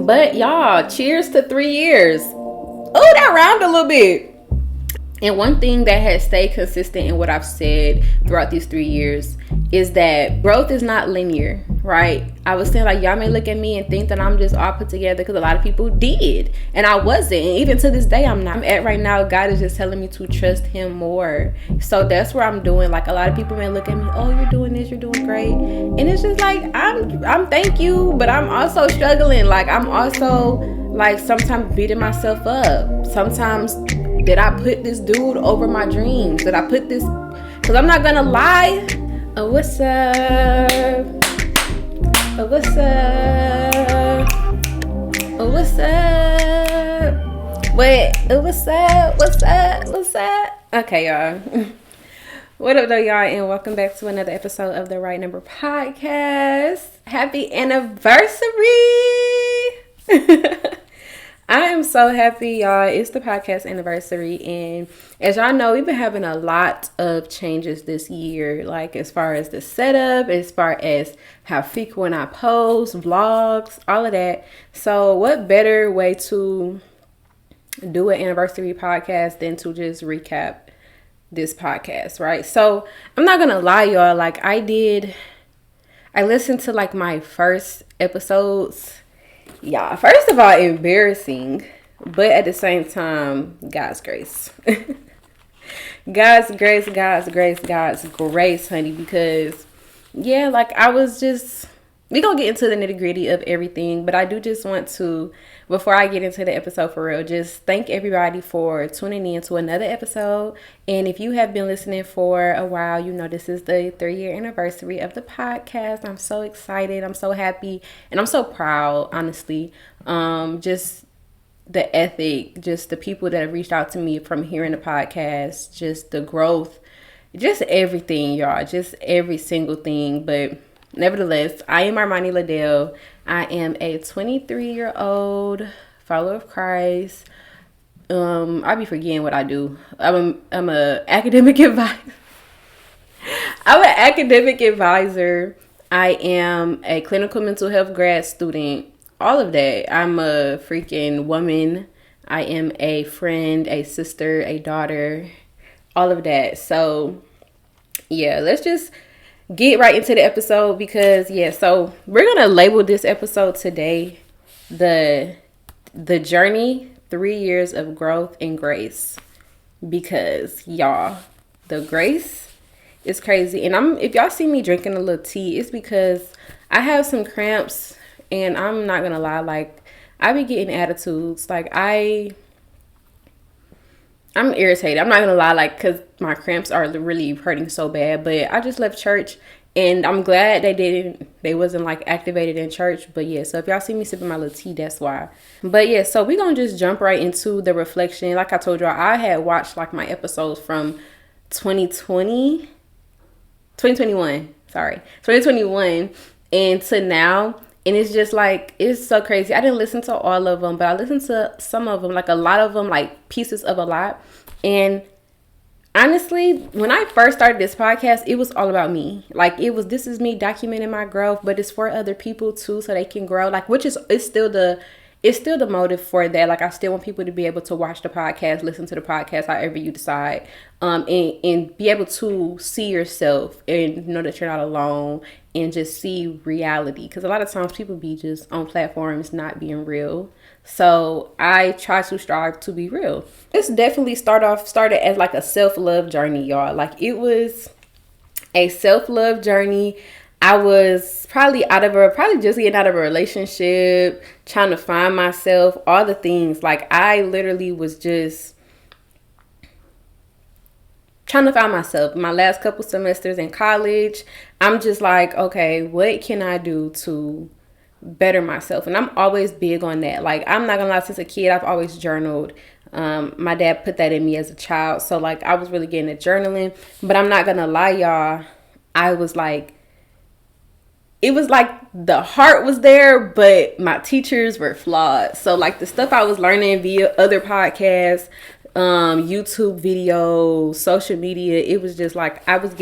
But y'all, cheers to 3 years. Oh, that rhymed a little bit. And one thing that has stayed consistent in what I've said throughout these 3 years is that growth is not linear, right? I was saying, like, y'all may look at me and think that I'm just all put together, because a lot of people did, and I wasn't. And even to this day, I'm not. I'm at right now, God is just telling me to trust him more. So that's where I'm doing. Like, a lot of people may look at me, oh, you're doing this, you're doing great. And it's just like, I'm thank you, but I'm also struggling. Like, I'm also, like, sometimes beating myself up. Sometimes, did I put this dude over my dreams? Did I put this? Because I'm not gonna lie. Oh, what's up? Oh, what's up? Oh, what's up? Wait, oh, what's up? What's up? What's up? Okay, y'all. What up, though, y'all? And welcome back to another episode of the Right Number Podcast. Happy anniversary! I am so happy, y'all. It's the podcast anniversary, and as y'all know, we've been having a lot of changes this year, like as far as the setup, as far as how frequent I post, vlogs, all of that. So what better way to do an anniversary podcast than to just recap this podcast, right? So I'm not gonna lie, y'all, like I listened to like my first episodes. Yeah, first of all, embarrassing, but at the same time, God's grace. God's grace, honey, because, yeah, like, we gonna get into the nitty gritty of everything, but I do just want to, before I get into the episode for real, just thank everybody for tuning in to another episode. And if you have been listening for a while, you know this is the 3-year anniversary of the podcast. I'm so excited. I'm so happy. And I'm so proud, honestly. Just the ethic, just the people that have reached out to me from hearing the podcast, just the growth, just everything, y'all. Just every single thing. But nevertheless, I am Armani LaDale. I am a 23-year-old follower of Christ. I be forgetting what I do. I'm a academic advisor. I'm an academic advisor. I am a clinical mental health grad student. All of that. I'm a freaking woman. I am a friend, a sister, a daughter. All of that. So, yeah, let's just get right into the episode because, yeah, so we're going to label this episode today the journey, 3 years of growth and grace, because y'all, the grace is crazy. And if y'all see me drinking a little tea, it's because I have some cramps, and I'm not going to lie, like, I be getting attitudes. Like, I'm irritated. I'm not going to lie, like, because my cramps are really hurting so bad. But I just left church, and I'm glad they wasn't, like, activated in church. But, yeah, so if y'all see me sipping my little tea, that's why. But, yeah, so we're going to just jump right into the reflection. Like I told y'all, I had watched, like, my episodes from 2021, and to now. And it's just like, it's so crazy. I didn't listen to all of them, but I listened to some of them, like a lot of them, like pieces of a lot. And honestly, when I first started this podcast, it was all about me. Like, this is me documenting my growth, but it's for other people too, so they can grow. Like, it's still the motive for that. Like, I still want people to be able to watch the podcast, listen to the podcast, however you decide, and be able to see yourself and know that you're not alone and just see reality. Because a lot of times people be just on platforms not being real. So I try to strive to be real. This definitely started as like a self-love journey, y'all. Like, it was a self-love journey. I was probably just getting out of a relationship, trying to find myself, all the things. Like, I literally was just trying to find myself. My last couple semesters in college, I'm just like, okay, what can I do to better myself? And I'm always big on that. Like, I'm not gonna lie, since a kid, I've always journaled. My dad put that in me as a child. So, like, I was really getting into journaling. But I'm not gonna lie, y'all, it was like the heart was there, but my teachers were flawed. So, like, the stuff I was learning via other podcasts, YouTube videos, social media, it was just like I was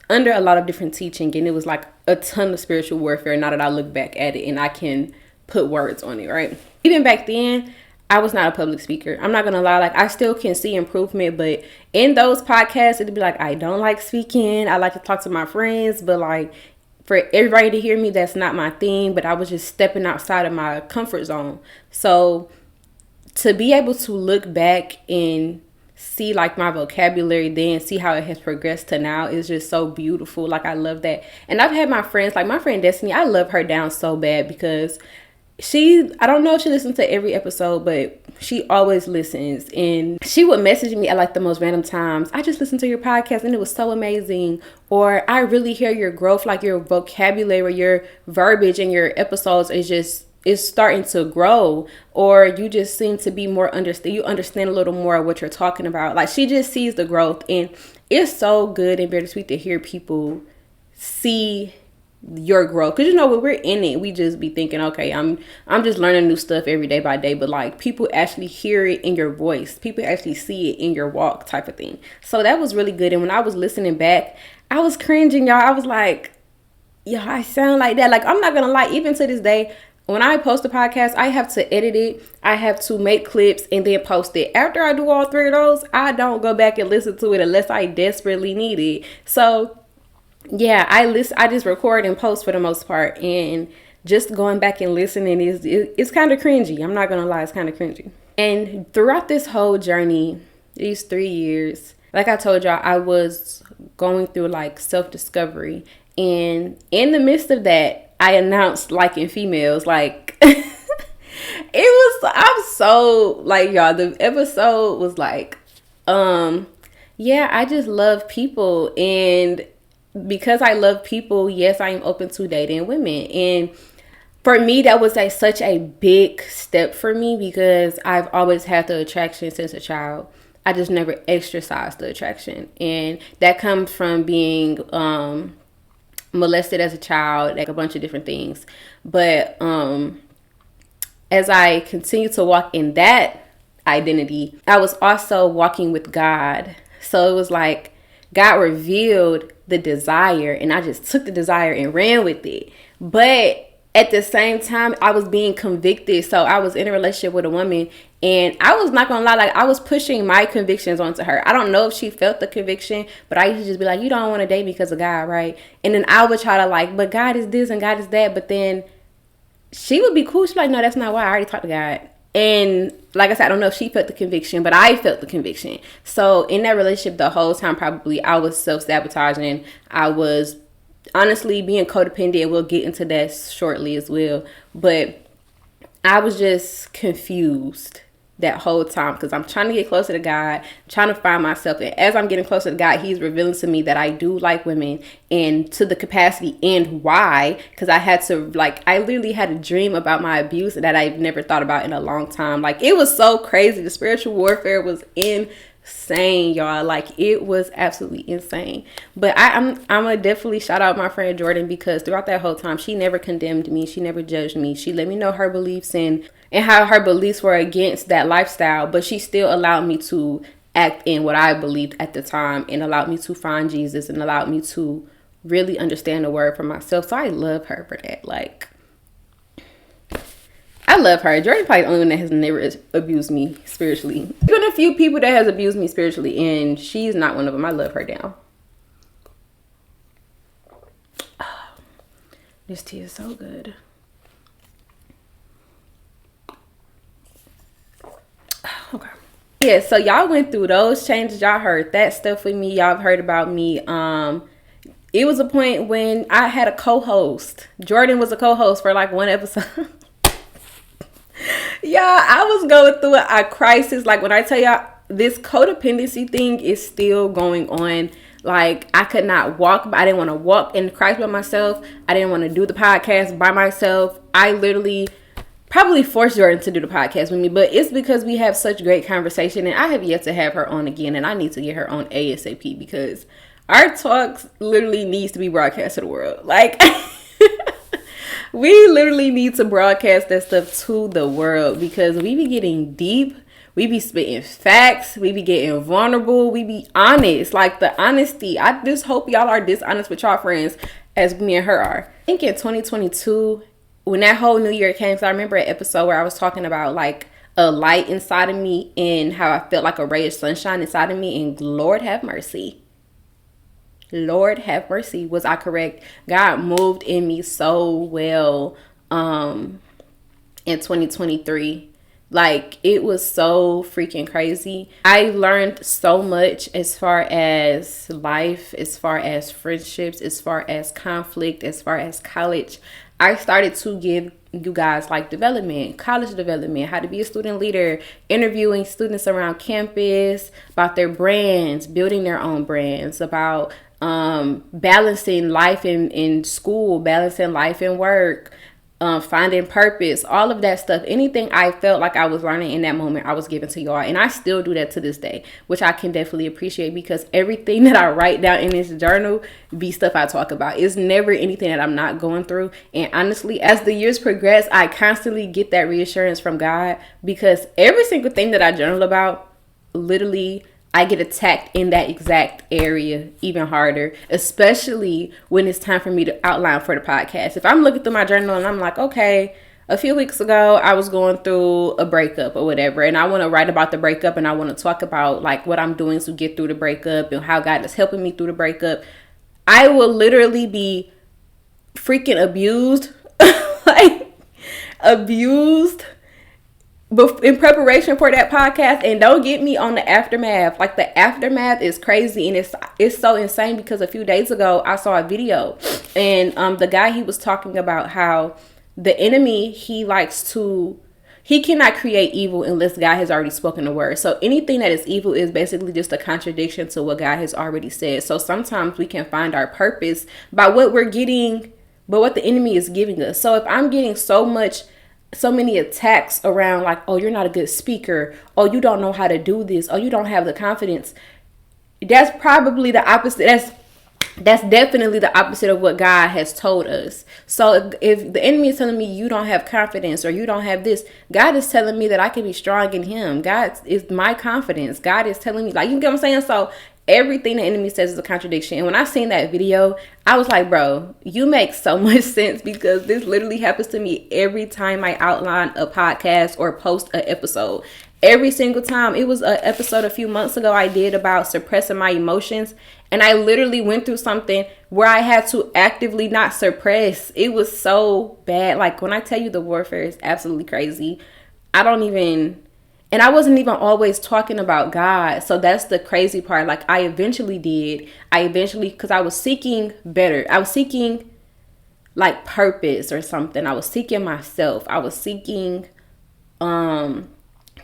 under a lot of different teaching, and it was like a ton of spiritual warfare now that I look back at it and I can put words on it, right? Even back then, I was not a public speaker. I'm not gonna lie, like I still can see improvement, but in those podcasts, it'd be like, I don't like speaking. I like to talk to my friends, but like for everybody to hear me, that's not my thing. But I was just stepping outside of my comfort zone. So to be able to look back and see like my vocabulary then, see how it has progressed to now is just so beautiful. Like I love that. And I've had my friends, like my friend Destiny, I love her down so bad because I don't know if she listens to every episode, but she always listens, and she would message me at like the most random times. I just listened to your podcast and it was so amazing. Or I really hear your growth, like your vocabulary, your verbiage in your episodes is starting to grow, or you just seem to be more you understand a little more of what you're talking about. Like she just sees the growth, and it's so good and bittersweet to hear people see your growth, because when we're in it, we just be thinking, okay, I'm just learning new stuff every day by day, but like people actually hear it in your voice, people actually see it in your walk type of thing. So that was really good. And when I was listening back, I was cringing, y'all. I was like, yeah, I sound like that. Like I'm not gonna lie, even to this day, when I post a podcast, I have to edit it, I have to make clips and then post it. After I do all three of those, I don't go back and listen to it unless I desperately need it. So yeah, I just record and post for the most part, and just going back and listening it's kind of cringy. I'm not gonna lie, it's kind of cringy. And throughout this whole journey, these 3 years, like I told y'all, I was going through like self-discovery, and in the midst of that, I announced liking females. Like I'm so like, y'all, the episode was like, yeah, I just love people, and because I love people, yes, I am open to dating women. And for me, that was such a big step for me, because I've always had the attraction since a child. I just never exercised the attraction. And that comes from being molested as a child, like a bunch of different things. But as I continue to walk in that identity, I was also walking with God. So it was like God revealed the desire, and I just took the desire and ran with it. But at the same time, I was being convicted. So I was in a relationship with a woman, and I was not gonna lie, like I was pushing my convictions onto her. I don't know if she felt the conviction, but I used to just be like, you don't want to date me because of God, right? And then I would try to like, but God is this and God is that. But then she would be cool. She's like, no, that's not why. I already talked to God. And like I said, I don't know if she felt the conviction, but I felt the conviction. So in that relationship, the whole time, probably I was self-sabotaging. I was honestly being codependent. We'll get into that shortly as well. But I was just confused that whole time, because I'm trying to get closer to God, trying to find myself. And as I'm getting closer to God, he's revealing to me that I do like women, and to the capacity and why. Because I literally had a dream about my abuse that I've never thought about in a long time. Like it was so crazy. The spiritual warfare was insane, y'all. Like it was absolutely insane. But I'm gonna definitely shout out my friend Jordan, because throughout that whole time, she never condemned me, she never judged me. She let me know her beliefs and how her beliefs were against that lifestyle, but she still allowed me to act in what I believed at the time, and allowed me to find Jesus, and allowed me to really understand the word for myself. So I love her for that. Like I love her. Jordan probably the only one that has never abused me spiritually. There's been a few people that has abused me spiritually, and she's not one of them. I love her down. Oh, this tea is so good. Okay. Yeah, so y'all went through those changes. Y'all heard that stuff with me. Y'all have heard about me. It was a point when I had a co-host. Jordan was a co-host for like one episode. Y'all, I was going through a crisis. Like when I tell y'all, this codependency thing is still going on. Like I could not walk. I didn't want to walk in Christ by myself. I didn't want to do the podcast by myself. I literally probably forced Jordan to do the podcast with me, but it's because we have such great conversation, and I have yet to have her on again, and I need to get her on ASAP, because our talks literally needs to be broadcast to the world. Like we literally need to broadcast that stuff to the world, because we be getting deep, we be spitting facts, we be getting vulnerable, we be honest. Like the honesty, I just hope y'all are dishonest with y'all friends as me and her are. I think in 2022, when that whole new year came, so I remember an episode where I was talking about like a light inside of me and how I felt like a ray of sunshine inside of me, and Lord have mercy. Lord have mercy. Was I correct? God moved in me so well in 2023. Like, it was so freaking crazy. I learned so much as far as life, as far as friendships, as far as conflict, as far as college. I started to give you guys like development, college development, how to be a student leader, interviewing students around campus about their brands, building their own brands, about balancing life in school, balancing life and work, finding purpose, all of that stuff. Anything I felt like I was learning in that moment, I was giving to y'all. And I still do that to this day, which I can definitely appreciate, because everything that I write down in this journal be stuff I talk about. It's never anything that I'm not going through. And honestly, as the years progress, I constantly get that reassurance from God, because every single thing that I journal about, literally, I get attacked in that exact area even harder, especially when it's time for me to outline for the podcast. If I'm looking through my journal and I'm like, okay, a few weeks ago, I was going through a breakup or whatever, and I want to write about the breakup, and I want to talk about like what I'm doing to get through the breakup and how God is helping me through the breakup, I will literally be freaking abused, like abused in preparation for that podcast. And don't get me on the aftermath. Like, the aftermath is crazy, and it's so insane, because a few days ago I saw a video, and the guy, he was talking about how the enemy, he cannot create evil unless God has already spoken the word. So anything that is evil is basically just a contradiction to what God has already said. So sometimes we can find our purpose by what we're getting, but what the enemy is giving us. So if I'm getting so many attacks around like, oh, you're not a good speaker, oh, you don't know how to do this, oh, you don't have the confidence, that's probably the opposite. That's definitely the opposite of what God has told us. So if the enemy is telling me you don't have confidence or you don't have this, God is telling me that I can be strong in him. God is my confidence. God is telling me, like, you get what I'm saying? So everything the enemy says is a contradiction. And when I seen that video, I was like, bro, you make so much sense, because this literally happens to me every time I outline a podcast or post an episode. Every single time. It was an episode a few months ago I did about suppressing my emotions, and I literally went through something where I had to actively not suppress. It was so bad. Like, when I tell you, the warfare is absolutely crazy. And I wasn't even always talking about God. So that's the crazy part. Like, I eventually, because I was seeking better. I was seeking like purpose or something. I was seeking myself. I was seeking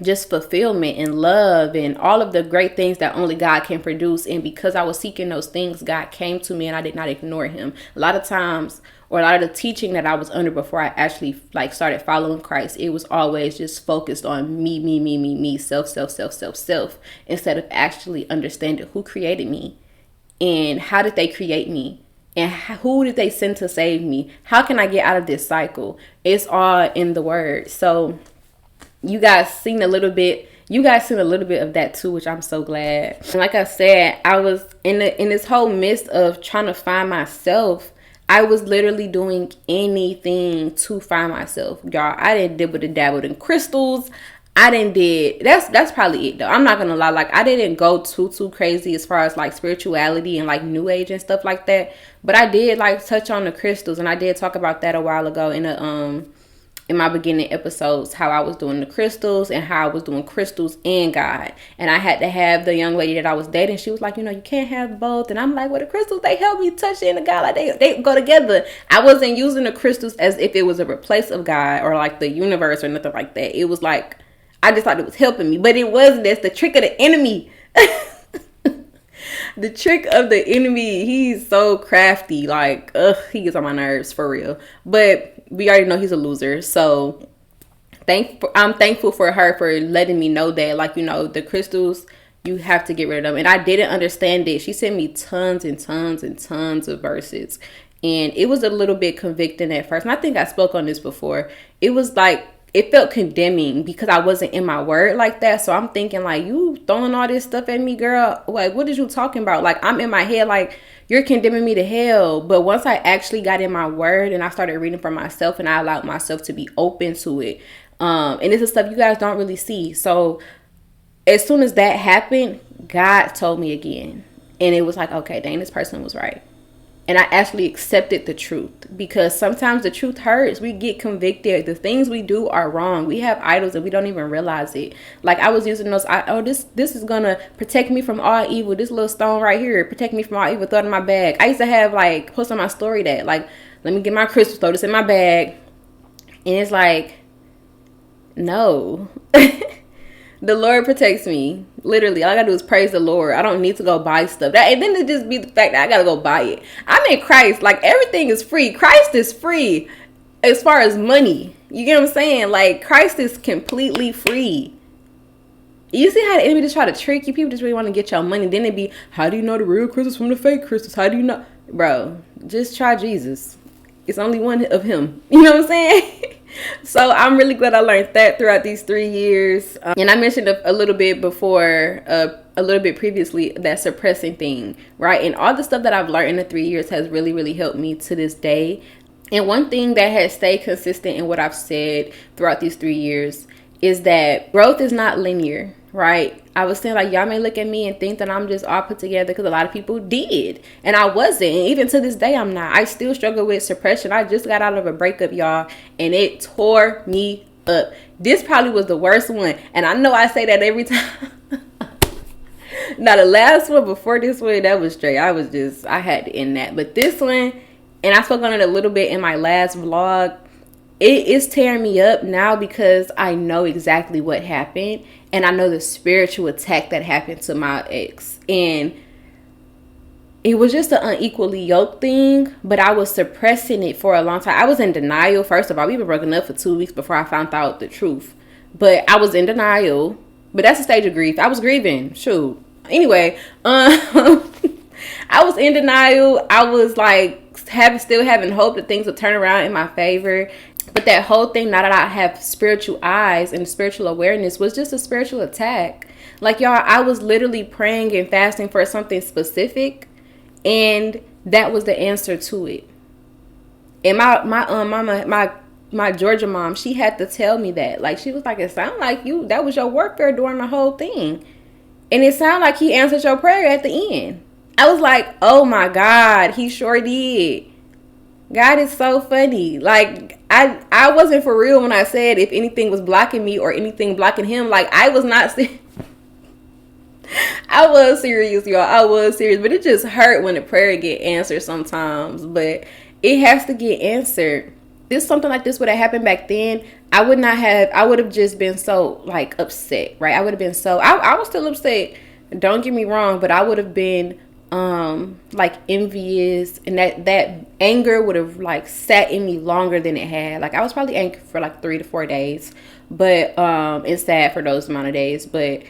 just fulfillment and love and all of the great things that only God can produce. And because I was seeking those things, God came to me, and I did not ignore him. A lot of times, or a lot of the teaching that I was under before I actually like started following Christ, it was always just focused on me, self, instead of actually understanding who created me and how did they create me and who did they send to save me? How can I get out of this cycle? It's all in the word. So you guys seen a little bit of that too, which I'm so glad. And like I said, I was in this whole midst of trying to find myself. I was literally doing anything to find myself, y'all. I didn't dabble in crystals. That's probably it though. I'm not gonna lie, like, I didn't go too crazy as far as like spirituality and like new age and stuff like that. But I did like touch on the crystals, and I did talk about that a while ago in my beginning episodes, how I was doing the crystals and how I was doing crystals and God. And I had to have the young lady that I was dating. She was like, you can't have both. And I'm like, well, the crystals, they help me touch in the God. Like, they go together. I wasn't using the crystals as if it was a replace of God or like the universe or nothing like that. It was like, I just thought it was helping me, but it wasn't. That's the trick of the enemy. The trick of the enemy. He's so crafty. Like, he gets on my nerves for real. But we already know he's a loser. So I'm thankful for her for letting me know that, like, the crystals, you have to get rid of them. And I didn't understand it. She sent me tons and tons and tons of verses. And it was a little bit convicting at first. And I think I spoke on this before. It was like, it felt condemning because I wasn't in my word like that. So I'm thinking like, you throwing all this stuff at me, girl. Like, what is you talking about? Like, I'm in my head like, you're condemning me to hell. But once I actually got in my word and I started reading for myself and I allowed myself to be open to it. And this is stuff you guys don't really see. So as soon as that happened, God told me again. And it was like, okay, dang, this person was right. And I actually accepted the truth, because sometimes the truth hurts. We get convicted. The things we do are wrong. We have idols and we don't even realize it. Like, I was using those, this is going to protect me from all evil. This little stone right here, protect me from all evil, throw it in my bag. I used to have like post on my story that like, let me get my crystals, throw this in my bag. And it's like, no. The Lord protects me. Literally, all I gotta do is praise the Lord. I don't need to go buy stuff. And then it just be the fact that I gotta go buy it. I'm in Christ. Like, everything is free. Christ is free as far as money. You get what I'm saying? Like, Christ is completely free. You see how the enemy just try to trick you? People just really want to get your money. Then it be, how do you know the real crystals from the fake crystals? How do you know? Bro, just try Jesus. It's only one of him. You know what I'm saying? So I'm really glad I learned that throughout these 3 years. And I mentioned a little bit before, a little bit previously, that suppressing thing, right? And all the stuff that I've learned in the 3 years has really, really helped me to this day. And one thing that has stayed consistent in what I've said throughout these 3 years is that growth is not linear, right? I was saying, like, y'all may look at me and think that I'm just all put together, because a lot of people did. And I wasn't. And even to this day, I'm not. I still struggle with suppression. I just got out of a breakup, y'all, and it tore me up. This probably was the worst one. And I know I say that every time. Now, the last one before this one, that was straight. I had to end that. But this one, and I spoke on it a little bit in my last vlog, it is tearing me up now because I know exactly what happened. And I know the spiritual attack that happened to my ex. And it was just an unequally yoked thing, but I was suppressing it for a long time. I was in denial. First of all, we were broken up for 2 weeks before I found out the truth. But I was in denial. But that's a stage of grief. I was grieving. Shoot. Anyway, I was in denial. I was like still having hope that things would turn around in my favor. But that whole thing, now that I have spiritual eyes and spiritual awareness, was just a spiritual attack. Like, y'all, I was literally praying and fasting for something specific, and that was the answer to it. And my Georgia mom, she had to tell me that. Like, she was like, it sounded like that was your warfare during the whole thing. And it sounded like he answered your prayer at the end. I was like, oh my God, he sure did. God is so funny. Like, I wasn't for real when I said if anything was blocking me or anything blocking him. Like, I was not I was serious, y'all. I was serious. But it just hurt when the prayer get answered sometimes. But it has to get answered. If something like this would have happened back then, I would have just been so, like, upset, right? I would have been so, I was still upset. Don't get me wrong, but I would have been like envious, and that anger would have like sat in me longer than it had. Like, I was probably angry for like 3 to 4 days, but it's sad for those amount of days. But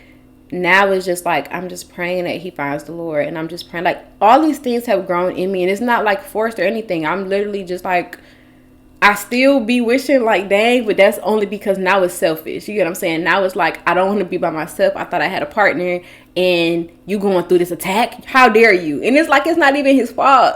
now it's just like, I'm just praying that he finds the Lord, and I'm just praying, like, all these things have grown in me, and it's not like forced or anything. I'm literally just like, I still be wishing, like, dang, but that's only because now it's selfish. You get what I'm saying? Now it's like, I don't want to be by myself. I thought I had a partner, and you going through this attack? How dare you? And it's like, it's not even his fault.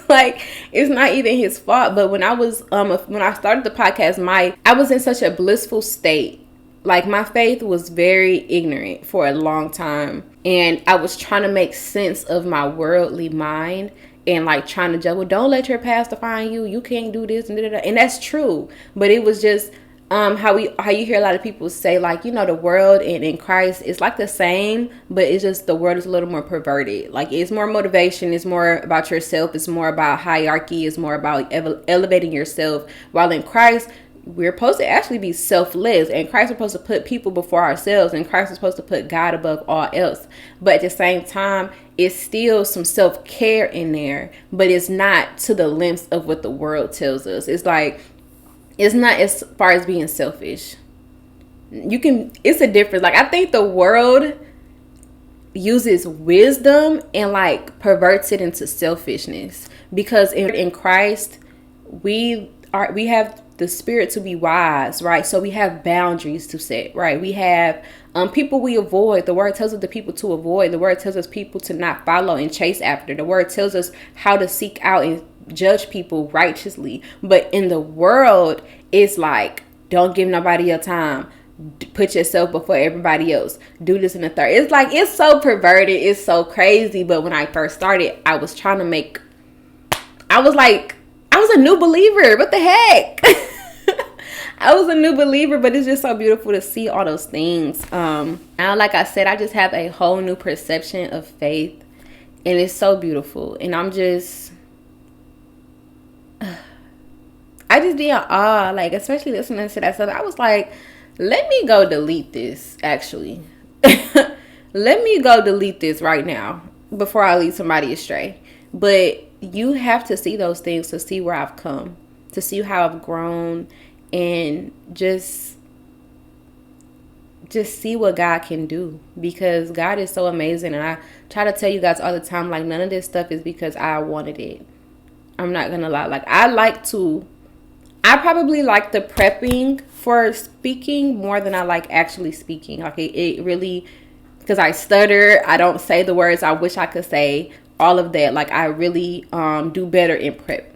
Like, it's not even his fault. But when I started the podcast, I was in such a blissful state. Like, my faith was very ignorant for a long time, and I was trying to make sense of my worldly mind. And like trying to judge, well, don't let your past define you. You can't do this and da-da-da. And that's true. But it was just how you hear a lot of people say, like, you know, the world and in Christ is like the same, but it's just the world is a little more perverted. Like, it's more motivation. It's more about yourself. It's more about hierarchy. It's more about elevating yourself. While in Christ, we're supposed to actually be selfless, and Christ is supposed to put people before ourselves, and Christ is supposed to put God above all else. But at the same time, it's still some self-care in there, but it's not to the lengths of what the world tells us. It's like, it's not as far as being selfish. It's a difference. Like, I think the world uses wisdom and like perverts it into selfishness, because in Christ, we have the spirit to be wise, right? So we have boundaries to set, right? We have people we avoid. The word tells us the people to avoid. The word tells us people to not follow and chase after. The word tells us how to seek out and judge people righteously. But in the world, it's like, don't give nobody your time. Put yourself before everybody else. Do this and the third. It's like, it's so perverted. It's so crazy. But when I first started, I was a new believer. What the heck? I was a new believer, but it's just so beautiful to see all those things. And like I said, I just have a whole new perception of faith, and it's so beautiful. And I just be in awe, like, especially listening to that stuff. I was like, let me go delete this, actually. Let me go delete this right now before I lead somebody astray. But you have to see those things to see where I've come, to see how I've grown, and just see what God can do, because God is so amazing. And I try to tell you guys all the time, like, none of this stuff is because I wanted it. I'm not gonna lie. Like, I probably like the prepping for speaking more than I like actually speaking. Like, it really, because I stutter, I don't say the words I wish I could say, all of that. Like, I really do better in prep.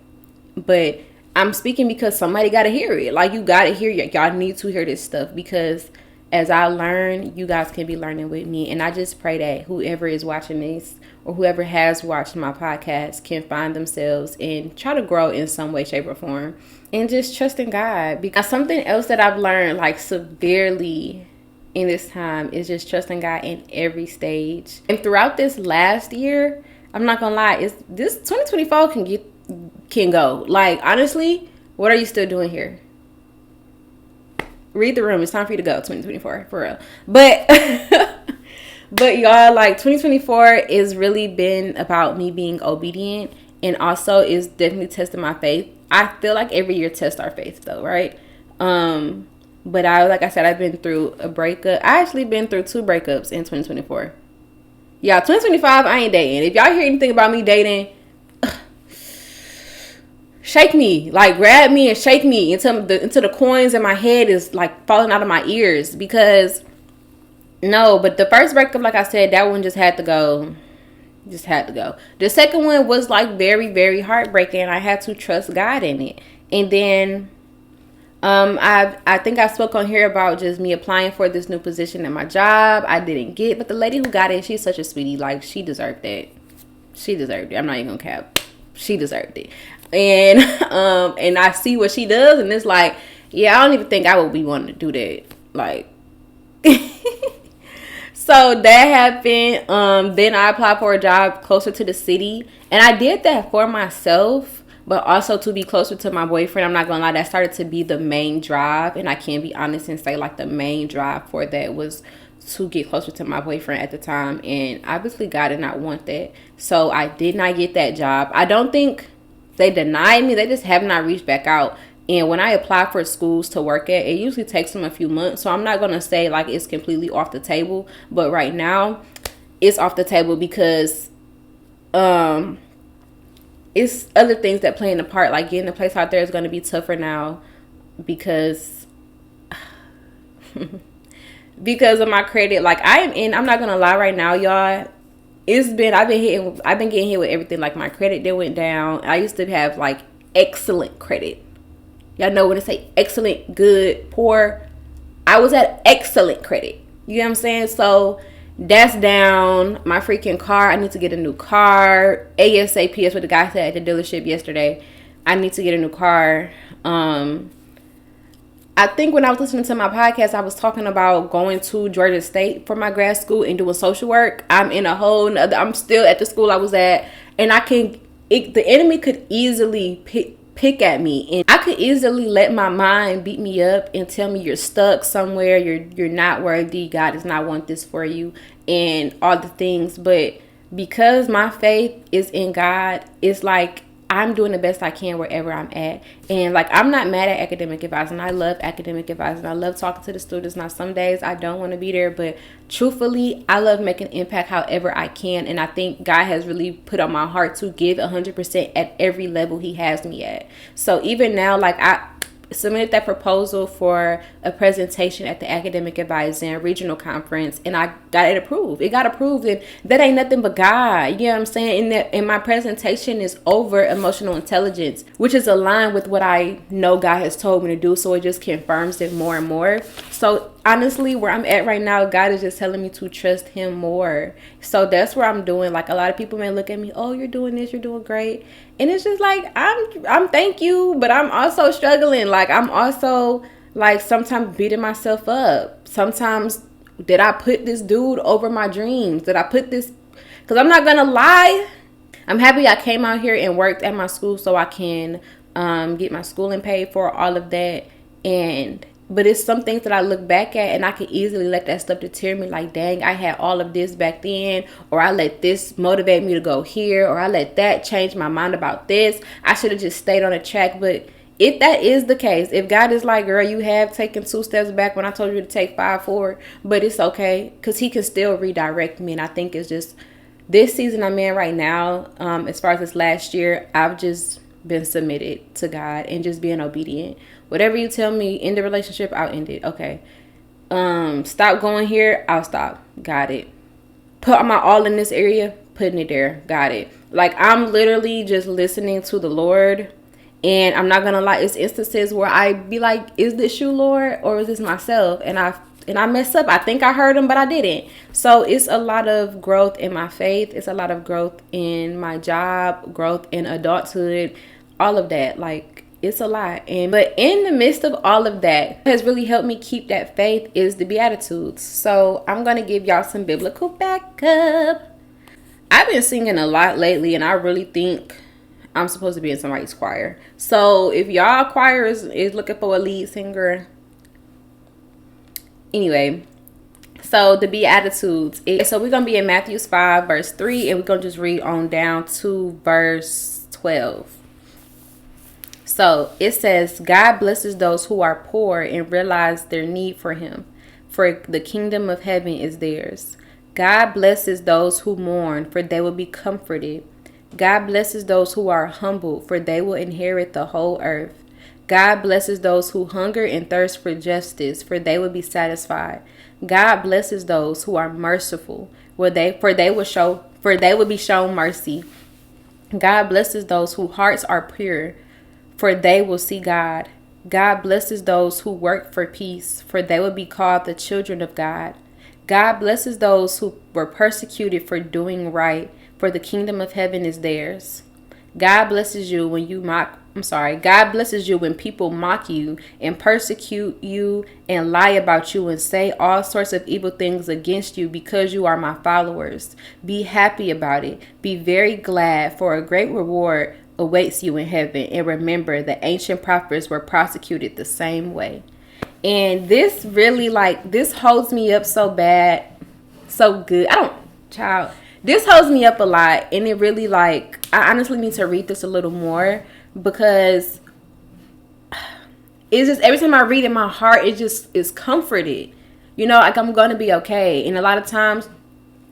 But I'm speaking because somebody got to hear it. Like, you got to hear it. Y'all need to hear this stuff, because as I learn, you guys can be learning with me. And I just pray that whoever is watching this, or whoever has watched my podcast, can find themselves and try to grow in some way, shape, or form, and just trust in God. Because something else that I've learned, like, severely in this time, is just trusting God in every stage. And throughout this last year, I'm not gonna lie, this 2024 can go. Like, honestly, what are you still doing here? Read the room. It's time for you to go. 2024, for real. But but y'all, like, 2024 is really been about me being obedient, and also is definitely testing my faith. I feel like every year tests our faith, though, right? But like I said, I've been through a breakup. I actually been through 2 breakups in 2024. Yeah, 2025, I ain't dating. If y'all hear anything about me dating, shake me. Like, grab me and shake me until the coins in my head is, like, falling out of my ears. Because, no, but the first breakup, like I said, that one just had to go. Just had to go. The second one was, like, very, very heartbreaking. I had to trust God in it. And then I think I spoke on here about just me applying for this new position at my job. I didn't get, but the lady who got it, she's such a sweetie. Like, she deserved that. She deserved it. I'm not even gonna cap. She deserved it. And and I see what she does, and it's like, yeah, I don't even think I would be wanting to do that. Like, so that happened. Then I applied for a job closer to the city, and I did that for myself, but also to be closer to my boyfriend. I'm not gonna lie, that started to be the main drive, and I can be honest and say, like, the main drive for that was to get closer to my boyfriend at the time. And obviously God did not want that, so I did not get that job. I don't think they denied me, they just have not reached back out. And when I apply for schools to work at, it usually takes them a few months, so I'm not gonna say, like, it's completely off the table. But right now it's off the table because it's other things that play in the part. Like, getting a place out there is going to be tougher now because of my credit. Like, I'm not going to lie right now, y'all. I've been getting hit with everything. Like, my credit that went down. I used to have, like, excellent credit. Y'all know when I say excellent, good, poor, I was at excellent credit. You know what I'm saying? So that's down. My freaking car, I need to get a new car ASAP. That's what the guy said at the dealership yesterday. I need to get a new car. I think when I was listening to my podcast, I was talking about going to Georgia State for my grad school and doing social work. I'm still at the school I was at, and the enemy could easily pick at me, and I could easily let my mind beat me up and tell me you're stuck somewhere, you're not worthy, God does not want this for you, and all the things. But because my faith is in God, it's like I'm doing the best I can wherever I'm at. And, like, I'm not mad at academic advice, and I love academic advice, and I love talking to the students. Now, some days I don't want to be there, but truthfully, I love making impact however I can. And I think God has really put on my heart to give 100% at every level he has me at. So even now, like, submitted that proposal for a presentation at the Academic Advisor and Regional Conference, and I got it approved. It got approved, and that ain't nothing but God. You know what I'm saying? And my presentation is over emotional intelligence, which is aligned with what I know God has told me to do. So it just confirms it more and more. So honestly, where I'm at right now, God is just telling me to trust Him more. So that's where I'm doing. Like, a lot of people may look at me, oh, you're doing this, you're doing great. And it's just like, I'm thank you, but I'm also struggling. Like, I'm also like sometimes beating myself up. Sometimes, did I put this dude over my dreams? Did I put this? Because I'm not going to lie. I'm happy I came out here and worked at my school so I can get my schooling paid for, all of that. But it's some things that I look back at and I can easily let that stuff deter me. Like, dang, I had all of this back then. Or I let this motivate me to go here. Or I let that change my mind about this. I should have just stayed on the track. But if that is the case, if God is like, girl, you have taken 2 steps back when I told you to take 5 forward. But it's okay, because He can still redirect me. And I think it's just this season I'm in right now, as far as this last year, I've just been submitted to God and just being obedient. Whatever you tell me, end the relationship, I'll end it. Okay. Stop going here, I'll stop. Got it. Put my all in this area, putting it there. Got it. Like, I'm literally just listening to the Lord. And I'm not gonna lie, it's instances where I be like, is this you, Lord, or is this myself? And I mess up. I think I heard Him, but I didn't. So it's a lot of growth in my faith. It's a lot of growth in my job, growth in adulthood, all of that. Like, it's a lot. But in the midst of all of that, what has really helped me keep that faith is the Beatitudes. So I'm going to give y'all some biblical backup. I've been singing a lot lately, and I really think I'm supposed to be in somebody's choir. So if y'all choir is looking for a lead singer, anyway, so the Beatitudes. So we're going to be in Matthew 5, verse 3, and we're going to just read on down to verse 12. So it says, God blesses those who are poor and realize their need for Him, for the kingdom of heaven is theirs. God blesses those who mourn, for they will be comforted. God blesses those who are humble, for they will inherit the whole earth. God blesses those who hunger and thirst for justice, for they will be satisfied. God blesses those who are merciful, for they will be shown mercy. God blesses those whose hearts are pure, for they will see God. God blesses those who work for peace, for they will be called the children of God. God blesses those who were persecuted for doing right, for the kingdom of heaven is theirs. God blesses you when God blesses you when people mock you and persecute you and lie about you and say all sorts of evil things against you because you are my followers. Be happy about it. Be very glad, for a great reward awaits you in heaven. And remember, the ancient prophets were prosecuted the same way. And this really, this holds me up so bad, so good. This holds me up a lot. And it really, I honestly need to read this a little more, because it's just, every time I read it, my heart, it just is comforted. I'm going to be okay. And a lot of times,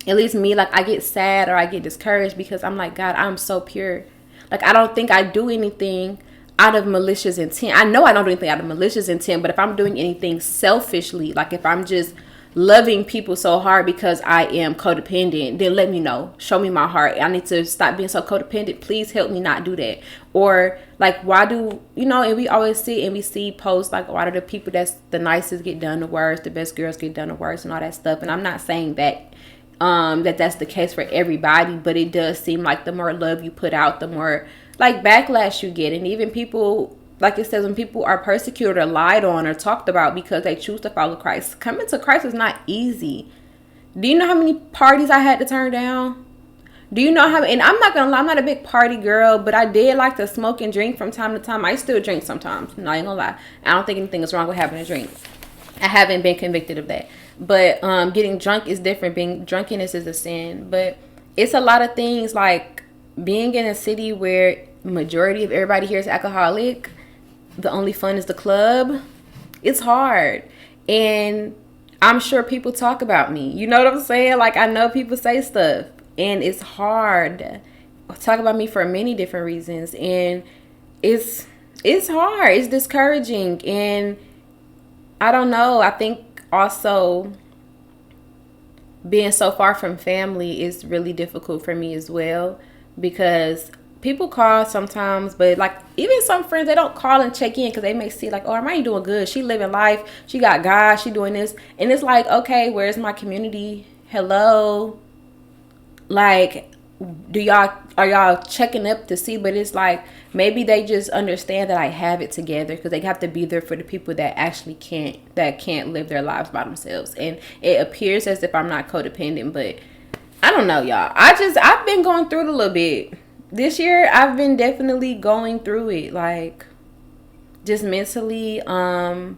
at least me, I get sad or I get discouraged because I'm like, God, I'm so pure. I don't think I do anything out of malicious intent. I know I don't do anything out of malicious intent, but if I'm doing anything selfishly, if I'm just loving people so hard because I am codependent, then let me know. Show me my heart. I need to stop being so codependent. Please help me not do that. Or why do, and we always see posts why do the people that's the nicest get done the worst, the best girls get done the worst, and all that stuff. And I'm not saying that that's the case for everybody, but it does seem like the more love you put out, the more backlash you get. And even people, like it says, when people are persecuted or lied on or talked about because they choose to follow Christ, coming to Christ is not easy. Do you know how many parties I had to turn down? Do you know how? And I'm not gonna lie, I'm not a big party girl, but I did like to smoke and drink from time to time. I still drink sometimes. No, I ain't gonna lie. I don't think anything is wrong with having a drink. I haven't been convicted of that. But getting drunk is different. Drunkenness is a sin. But it's a lot of things, being in a city where majority of everybody here is alcoholic. The only fun is the club. It's hard. And I'm sure people talk about me. You know what I'm saying? I know people say stuff. And it's hard. Talk about me for many different reasons. And it's it's hard. It's discouraging. And I don't know. I think also being so far from family is really difficult for me as well, because people call sometimes, but like even some friends, they don't call and check in because they may see like, oh, Armani doing good, she living life, she got God, she doing this, and it's like, okay, where's my community? Hello, like, are y'all checking up to see? But it's like maybe they just understand that I have it together, because they have to be there for the people that actually can't live their lives by themselves. And it appears as if I'm not codependent, but I don't know, y'all. I've been going through it a little bit this year. I've been definitely going through it, like just mentally. I've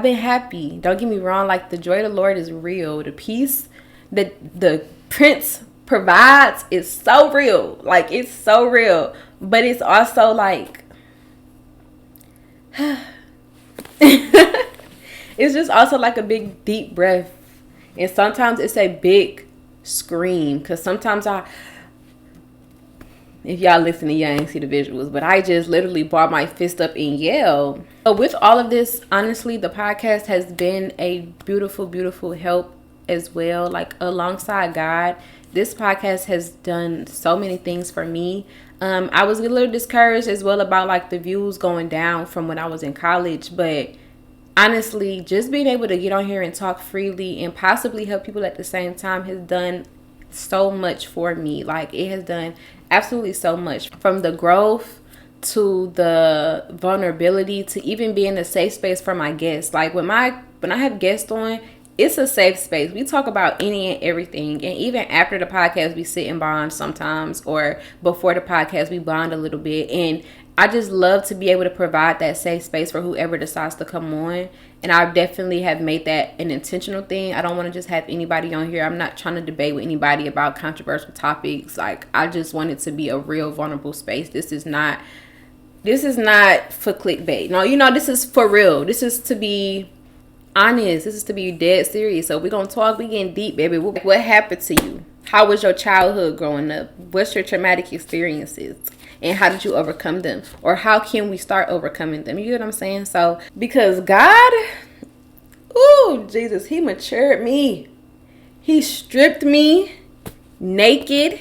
been happy, don't get me wrong, like the joy of the Lord is real. The peace that the Prince provides is so real. Like, it's so real. But it's also like it's just also like a big deep breath. And sometimes it's a big scream. Because sometimes if y'all listen to y'all ain't see the visuals, but I just literally brought my fist up and yelled. But with all of this, honestly, the podcast has been a beautiful, beautiful help as well. Like, alongside God, this podcast has done so many things for me. I was a little discouraged as well about like the views going down from when I was in college, but honestly, just being able to get on here and talk freely and possibly help people at the same time has done so much for me. Like, it has done absolutely so much, from the growth to the vulnerability to even being a safe space for my guests. Like, when I have guests on, it's a safe space. We talk about any and everything. And even after the podcast, we sit and bond sometimes, or before the podcast, we bond a little bit. And I just love to be able to provide that safe space for whoever decides to come on. And I definitely have made that an intentional thing. I don't want to just have anybody on here. I'm not trying to debate with anybody about controversial topics. Like, I just want it to be a real vulnerable space. This is not for clickbait. No, this is for real. This is to be honest. This is to be dead serious. So we're gonna talk. We getting deep, baby. What happened to you? How was your childhood growing up? What's your traumatic experiences, and how did you overcome them? Or how can we start overcoming them? You get what I'm saying? So, because God, ooh, Jesus, he matured me. He stripped me naked.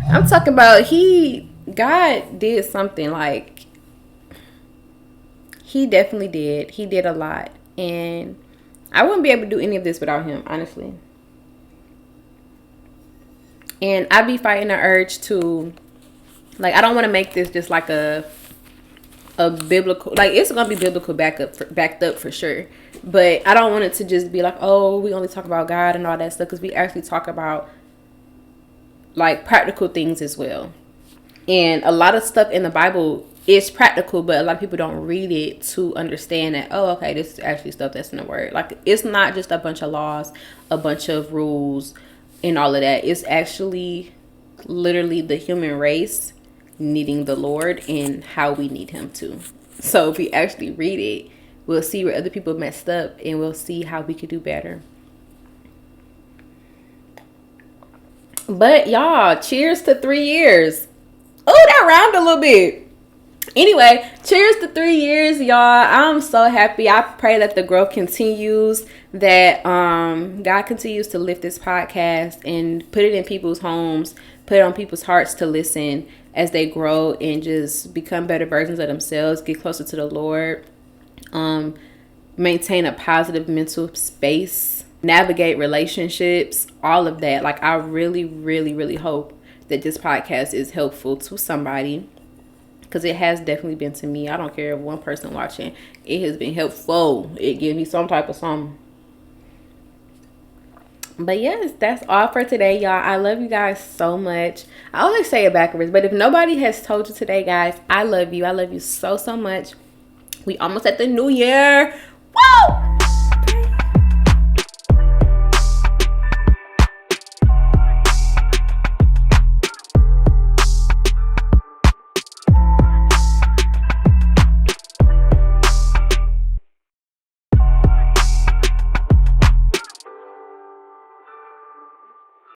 I'm talking about God did something. Like, he definitely did. He did a lot. And I wouldn't be able to do any of this without him, honestly. And I be fighting the urge to, like, I don't want to make this just like a biblical, like, it's going to be biblical backed up for sure. But I don't want it to just be like, oh, we only talk about God and all that stuff, because we actually talk about like practical things as well. And a lot of stuff in the Bible is practical, but a lot of people don't read it to understand that, oh, okay, this is actually stuff that's in the word. Like, it's not just a bunch of laws, a bunch of rules, and all of that. It's actually literally the human race needing the Lord and how we need him to. So if we actually read it, we'll see where other people messed up, and we'll see how we could do better. But y'all, cheers to 3 years. Oh, that rhymed a little bit. Anyway, cheers to 3 years, y'all. I'm so happy. I pray that the growth continues, that God continues to lift this podcast and put it in people's homes, put it on people's hearts to listen as they grow and just become better versions of themselves, get closer to the Lord, maintain a positive mental space, navigate relationships, all of that. Like, I really, really, really hope that this podcast is helpful to somebody, because it has definitely been to me. I don't care if one person watching, it has been helpful. It gives me some type of something. But yes, that's all for today, y'all. I love you guys so much. I always say it backwards, but if nobody has told you today, guys, I love you. I love you so, so much. We almost at the new year. Woo!